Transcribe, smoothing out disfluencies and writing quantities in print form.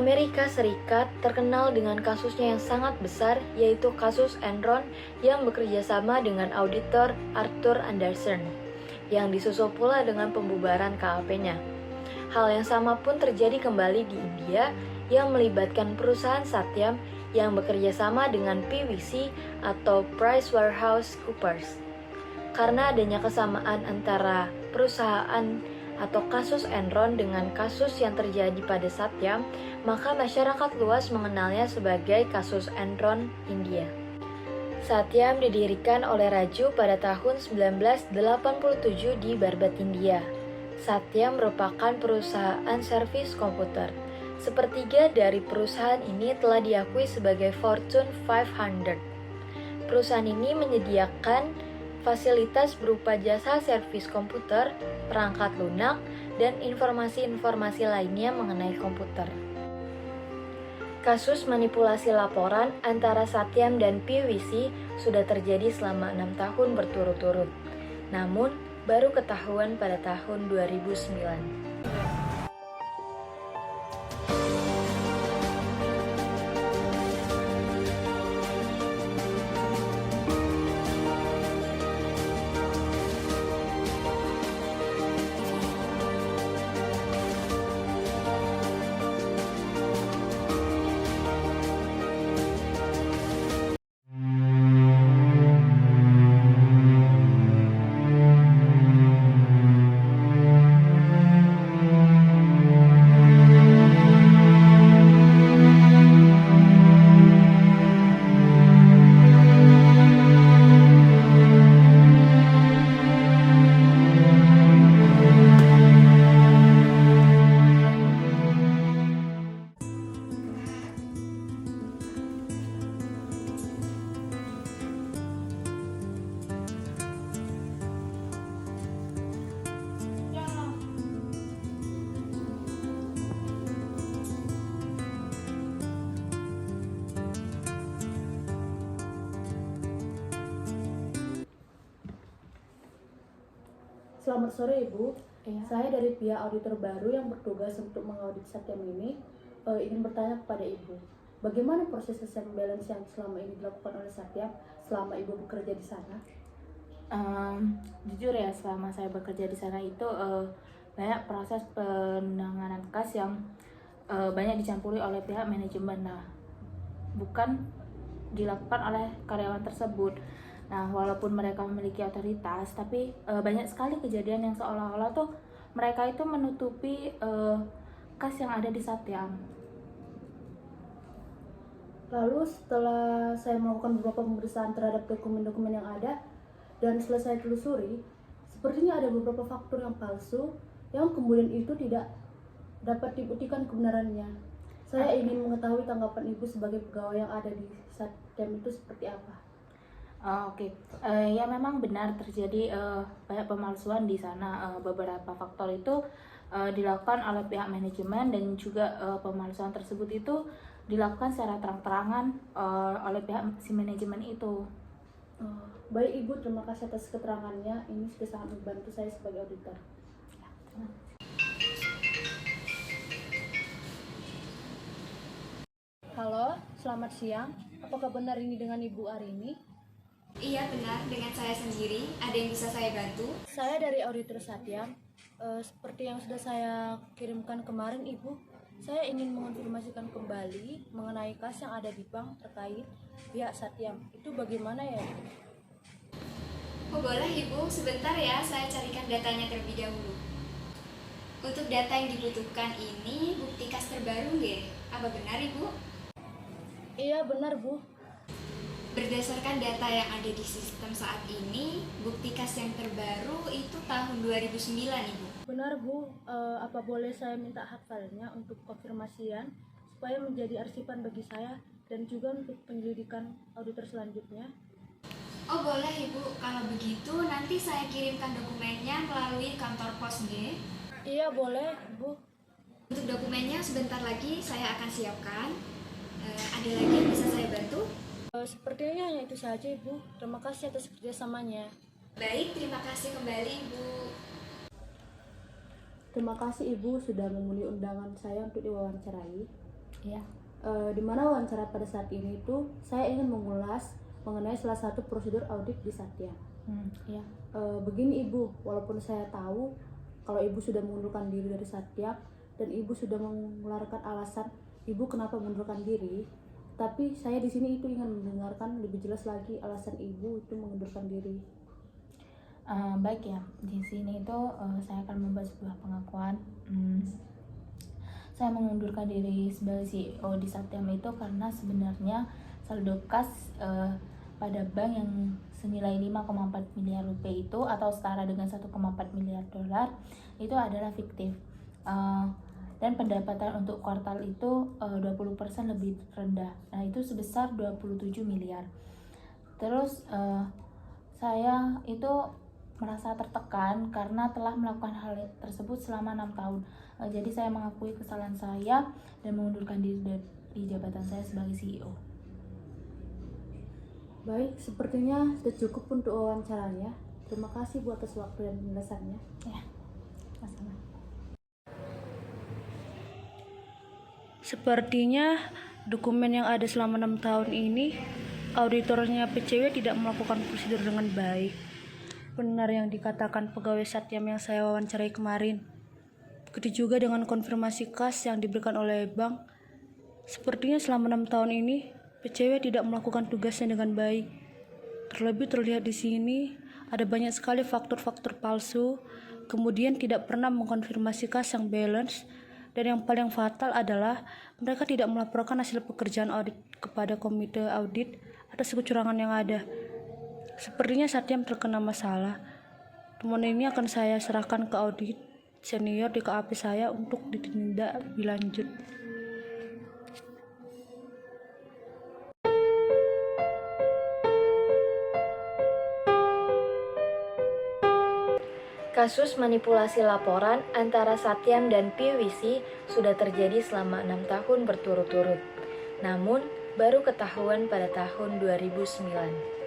Amerika Serikat terkenal dengan kasusnya yang sangat besar, yaitu kasus Enron yang bekerja sama dengan auditor Arthur Andersen, yang disusul pula dengan pembubaran KAP-nya. Hal yang sama pun terjadi kembali di India, yang melibatkan perusahaan Satyam yang bekerja sama dengan PwC atau PricewaterhouseCoopers. Karena adanya kesamaan antara perusahaan atau kasus Enron dengan kasus yang terjadi pada Satyam, maka masyarakat luas mengenalnya sebagai kasus Enron India. Satyam didirikan oleh Raju pada tahun 1987 di Barbad, India. Satyam merupakan perusahaan servis komputer. Sepertiga dari perusahaan ini telah diakui sebagai Fortune 500. Perusahaan ini menyediakan fasilitas berupa jasa servis komputer, perangkat lunak, dan informasi-informasi lainnya mengenai komputer. Kasus manipulasi laporan antara Satyam dan PwC sudah terjadi selama 6 tahun berturut-turut. Namun, baru ketahuan pada tahun 2009. Selamat sore Ibu. Iya. Saya dari pihak auditor baru yang bertugas untuk mengaudit Satyam ini ingin bertanya kepada Ibu, bagaimana proses check and balance yang selama ini dilakukan oleh Satyam selama Ibu bekerja di sana? Jujur ya, selama saya bekerja di sana itu banyak proses penanganan kas yang banyak dicampuri oleh pihak manajemen. Nah, bukan dilakukan oleh karyawan tersebut. Nah, walaupun mereka memiliki otoritas, tapi banyak sekali kejadian yang seolah-olah tuh mereka itu menutupi kas yang ada di Satyam. Lalu setelah saya melakukan beberapa pemeriksaan terhadap dokumen-dokumen yang ada dan selesai telusuri, sepertinya ada beberapa faktur yang palsu yang kemudian itu tidak dapat dibuktikan kebenarannya. Saya ingin mengetahui tanggapan Ibu sebagai pegawai yang ada di Satyam itu seperti apa? Oke. Ya memang benar terjadi banyak pemalsuan di sana. Beberapa faktor itu dilakukan oleh pihak manajemen dan juga pemalsuan tersebut itu dilakukan secara terang-terangan oleh pihak si manajemen itu. Baik Ibu, terima kasih atas keterangannya. Ini sudah sangat membantu saya sebagai auditor. Halo, selamat siang. Apakah benar ini dengan Ibu Arini? Iya benar, dengan saya sendiri. Ada yang bisa saya bantu? Saya dari auditor Satyam. Seperti yang sudah saya kirimkan kemarin Ibu, saya ingin mengonfirmasikan kembali mengenai kas yang ada di bank terkait pihak Satyam. Itu bagaimana ya? Oh boleh Ibu, sebentar ya saya carikan datanya terlebih dahulu. Untuk data yang dibutuhkan ini bukti kas terbaru nggih? Apa benar Ibu? Iya benar Bu. Berdasarkan data yang ada di sistem saat ini, bukti kas yang terbaru itu tahun 2009 Ibu. Benar Bu, apa boleh saya minta hak filenya untuk konfirmasian supaya menjadi arsipan bagi saya dan juga untuk penyelidikan auditor selanjutnya? Oh boleh Ibu, kalau begitu nanti saya kirimkan dokumennya melalui kantor pos nggih. Iya boleh Bu. Untuk dokumennya sebentar lagi saya akan siapkan. Ada lagi yang bisa saya bantu? Sepertinya hanya itu saja Ibu. Terima kasih atas kerjasamanya. Baik, terima kasih kembali Ibu. Terima kasih Ibu sudah memenuhi undangan saya untuk diwawancarai. Iya. Di mana wawancara pada saat ini itu saya ingin mengulas mengenai salah satu prosedur audit di Satya. Iya. Begini Ibu, walaupun saya tahu kalau Ibu sudah mengundurkan diri dari Satya dan Ibu sudah mengeluarkan alasan Ibu kenapa mengundurkan diri, tapi saya di sini itu ingin mendengarkan lebih jelas lagi alasan Ibu itu mengundurkan diri. Baik ya, di sini itu saya akan membuat sebuah pengakuan. Saya mengundurkan diri sebagai CEO di Satyam itu karena sebenarnya saldo kas pada bank yang senilai 5,4 miliar rupiah itu atau setara dengan 1,4 miliar dolar itu adalah fiktif. Dan pendapatan untuk kuartal itu 20% lebih rendah. Nah, itu sebesar 27 miliar. Terus saya itu merasa tertekan karena telah melakukan hal tersebut selama 6 tahun. Jadi saya mengakui kesalahan saya dan mengundurkan diri dari jabatan saya sebagai CEO. Baik, sepertinya sudah cukup untuk wawancaranya. Terima kasih buat atas waktu dan penjelasannya. Ya, masalah. Sepertinya dokumen yang ada selama 6 tahun ini, auditornya PCW tidak melakukan prosedur dengan baik. Benar yang dikatakan pegawai Satyam yang saya wawancarai kemarin. Begitu juga dengan konfirmasi kas yang diberikan oleh bank. Sepertinya selama 6 tahun ini, PCW tidak melakukan tugasnya dengan baik. Terlebih terlihat di sini, ada banyak sekali faktur-faktur palsu, kemudian tidak pernah mengkonfirmasi kas yang balance, dan yang paling fatal adalah mereka tidak melaporkan hasil pekerjaan audit kepada komite audit atas kecurangan yang ada. Sepertinya Satyam terkena masalah. Temuan ini akan saya serahkan ke audit senior di KAP saya untuk ditindak lebih lanjut. Kasus manipulasi laporan antara Satyam dan PwC sudah terjadi selama 6 tahun berturut-turut. Namun, baru ketahuan pada tahun 2009.